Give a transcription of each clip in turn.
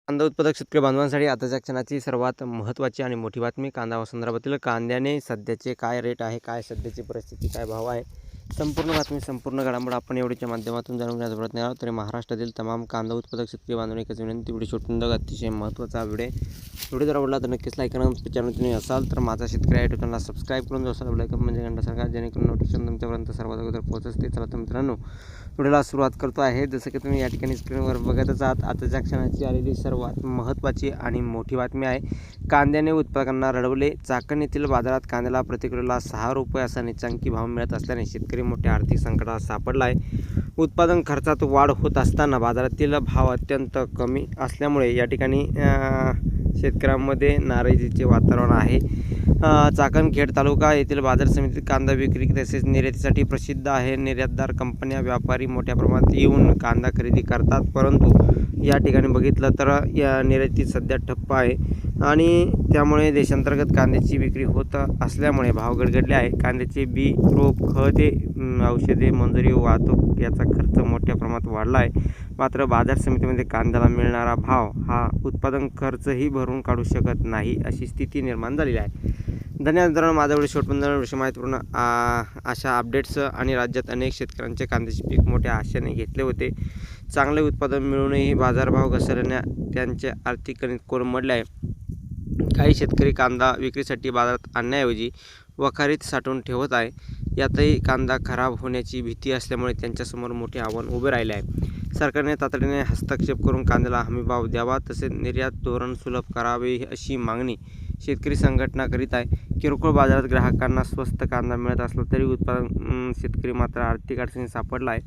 कांदा उत्पादक शेतकरी बांधवांसाठी आताच्या क्षणाची सर्वात महत्त्वाची आणि मोठी बातमी कांदा संदर्भातील कांद्याने सध्याचे काय रेट आहे, काय सध्याची परिस्थिती, काय भाव आहे, संपूर्ण बातमी संपूर्ण घडामोड आपण एवढीच्या माध्यमातून जाणून घेण्याचा प्रयत्न आहोत. तरी महाराष्ट्रातील तमाम कांदा उत्पादक शेतकरी बांधवांनी एकच विनंती, व्हिडिओ शूटिंग अतिशय महत्त्वाचा व्हिडिओ जर आवडला तर नक्कीच लाईक करा. चॅनल तुम्ही असाल तर माझा शेतकरी या चॅनलला सबस्क्राईब करून जो लाईक म्हणजे घंटासारखा जेणेकरून नोटिफिकेशन तुमच्यापर्यंत सर्वात अगोदर पोहोचते. चला तर मित्रांनो व्हिडिओला सुरुवात करतो आहे. जसं की तुम्ही या ठिकाणी स्क्रीनवर बघतच आहात, आताच्या क्षणाची आलेली सर्वात महत्त्वाची आणि मोठी बातमी आहे. कांद्याने उत्पादकांना रडवले. चाकण येथील बाजारात कांद्याला प्रति किलोला 6 रुपये असा नीचांकी भाव मिळत असल्याने शेतकरी मोठ्या आर्थिक संकटात सापडला आहे. उत्पादन खर्चात वाढ होत असताना बाजारातील भाव अत्यंत कमी असल्यामुळे या ठिकाणी शेतकऱ्यांमध्ये नाराजीचे वातावरण आहे. चाकणखेड तालुका येथील बाजार समितीत कांदा विक्री तसेच निर्यातीसाठी प्रसिद्ध आहे. निर्यातदार कंपन्या, व्यापारी मोठ्या प्रमाणात येऊन कांदा खरेदी करतात, परंतु या ठिकाणी बघितलं तर या निर्यातीत सध्या ठप्प आहे आणि त्यामुळे देशांतर्गत कांद्याची विक्री होत असल्यामुळे भाव गडगडले आहे. कांद्याचे बी, रोप, खते, औषधे, मंजुरी, वाहतूक याचा खर्च मोठ्या प्रमाणात वाढला आहे. मात्र बाजार समितीमध्ये कांद्याला मिळणारा भाव हा उत्पादन खर्चही भरून काढू शकत नाही, अशी स्थिती निर्माण झालेली आहे. धन्यवाद मित्रांनो, माझा व्हिडिओ शेवटपर्यंत विषय माहितीपूर्ण अशा अपडेट्स आणि राज्यात अनेक शेतकऱ्यांचे कांद्याचे पीक मोठ्या आशेने घेतले होते. चांगले उत्पादन मिळूनही बाजारभाव घसरण्याने त्यांचे आर्थिक गणित कोलमडले आहे. काही शेतकरी कांदा विक्रीसाठी बाजारात आणण्याऐवजी वखारीत साठवून ठेवत आहे. यातही कांदा खराब होण्याची भीती असल्यामुळे त्यांच्यासमोर मोठे आव्हान उभे राहिले आहे. सरकारने तातडीने हस्तक्षेप करून कांद्याला हमीभाव द्यावा, तसेच निर्यात धोरण सुलभ करावे अशी मागणी शेतकरी संघटना करीत आहे. किरकोळ बाजारात ग्राहकांना स्वस्त कांदा मिळत असला तरी उत्पादन शेतकरी मात्र आर्थिक अडचणीत सापडला आहे.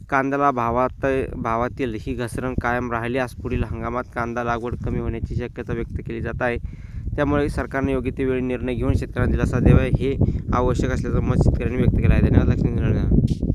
कांद्याला भावातील ही घसरण कायम राहिल्यास पुढील हंगामात कांदा लागवड कमी होण्याची शक्यता व्यक्त केली जात आहे. त्यामुळे सरकारने योग्य ते वेळी निर्णय घेऊन शेतकऱ्यांना दिलासा द्यावा हे आवश्यक असल्याचं मत शेतकऱ्यांनी व्यक्त केलं आहे. धन्यवाद. लक्ष्मी.